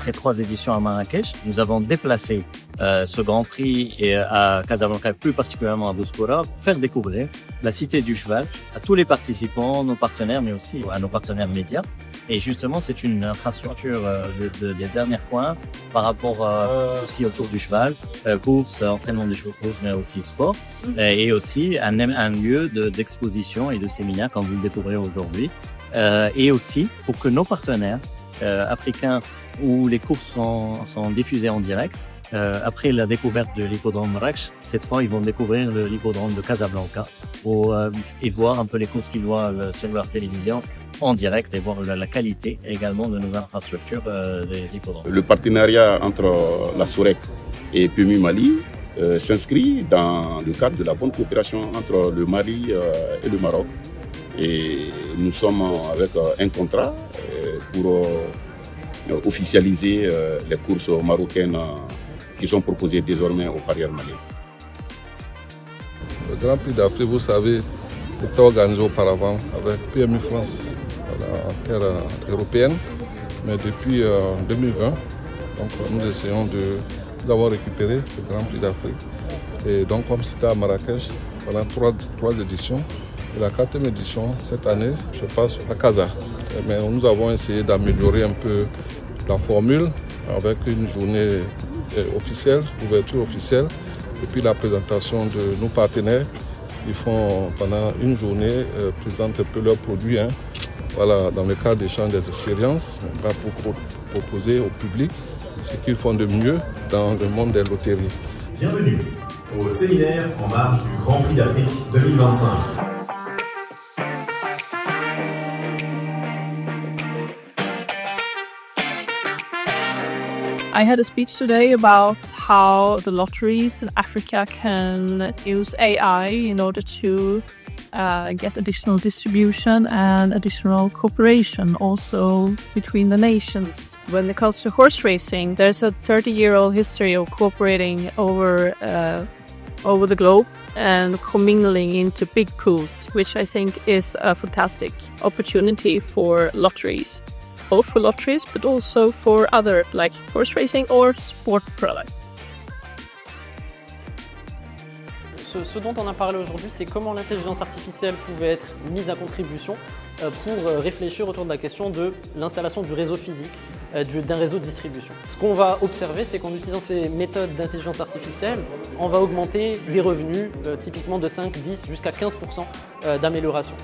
après 3 éditions à Marrakech, nous avons déplacé ce Grand Prix à Casablanca, plus particulièrement à Bouskoura, pour faire découvrir la Cité du Cheval à tous les participants, nos partenaires, mais aussi à nos partenaires médias. Et justement, c'est une infrastructure des derniers points par rapport à tout ce qui est autour du cheval, course, entraînement des chevaux de course, mais aussi sport, et aussi un lieu d'exposition et de séminaire, comme vous le découvrez aujourd'hui. Et aussi pour que nos partenaires africains où les courses sont diffusées en direct, après la découverte de l'hippodrome Marrakech, cette fois ils vont découvrir l'hippodrome de Casablanca et voir un peu les courses qu'ils voient sur leur télévision en direct et voir la qualité également de nos infrastructures des hippodromes. Le partenariat entre la SOREC et PMU Mali s'inscrit dans le cadre de la bonne coopération entre le Mali et le Maroc. Et nous sommes avec un contrat pour officialiser les courses marocaines qui sont proposées désormais aux parieurs maliens. Le Grand Prix d'Afrique, vous savez, était organisé auparavant avec PMU France en terre européenne, mais depuis 2020, donc nous essayons d'avoir récupéré le Grand Prix d'Afrique. Et donc comme c'était à Marrakech, pendant trois éditions, et la 4e édition cette année se passe à Casa. Mais nous avons essayé d'améliorer un peu la formule avec une journée officielle, ouverture officielle, et puis la présentation de nos partenaires. Ils font pendant une journée, présentent un peu leurs produits, voilà, dans le cadre d'échange des expériences, pour proposer au public ce qu'ils font de mieux dans le monde des loteries. Bienvenue au séminaire en marge du Grand Prix d'Afrique 2025. I had a speech today about how the lotteries in Africa can use AI in order to get additional distribution and additional cooperation also between the nations. When it comes to horse racing, there's a 30-year-old history of cooperating over the globe and commingling into big pools, which I think is a fantastic opportunity for lotteries. Both for lotteries, but also for other, like horse racing or sport products. Ce dont on a parlé aujourd'hui, c'est comment l'intelligence artificielle pouvait être mise à contribution pour réfléchir autour de la question de l'installation du réseau physique, d'un réseau de distribution. Ce qu'on va observer, c'est qu'en utilisant ces méthodes d'intelligence artificielle, on va augmenter les revenus typiquement de 5, 10 jusqu'à 15% d'amélioration.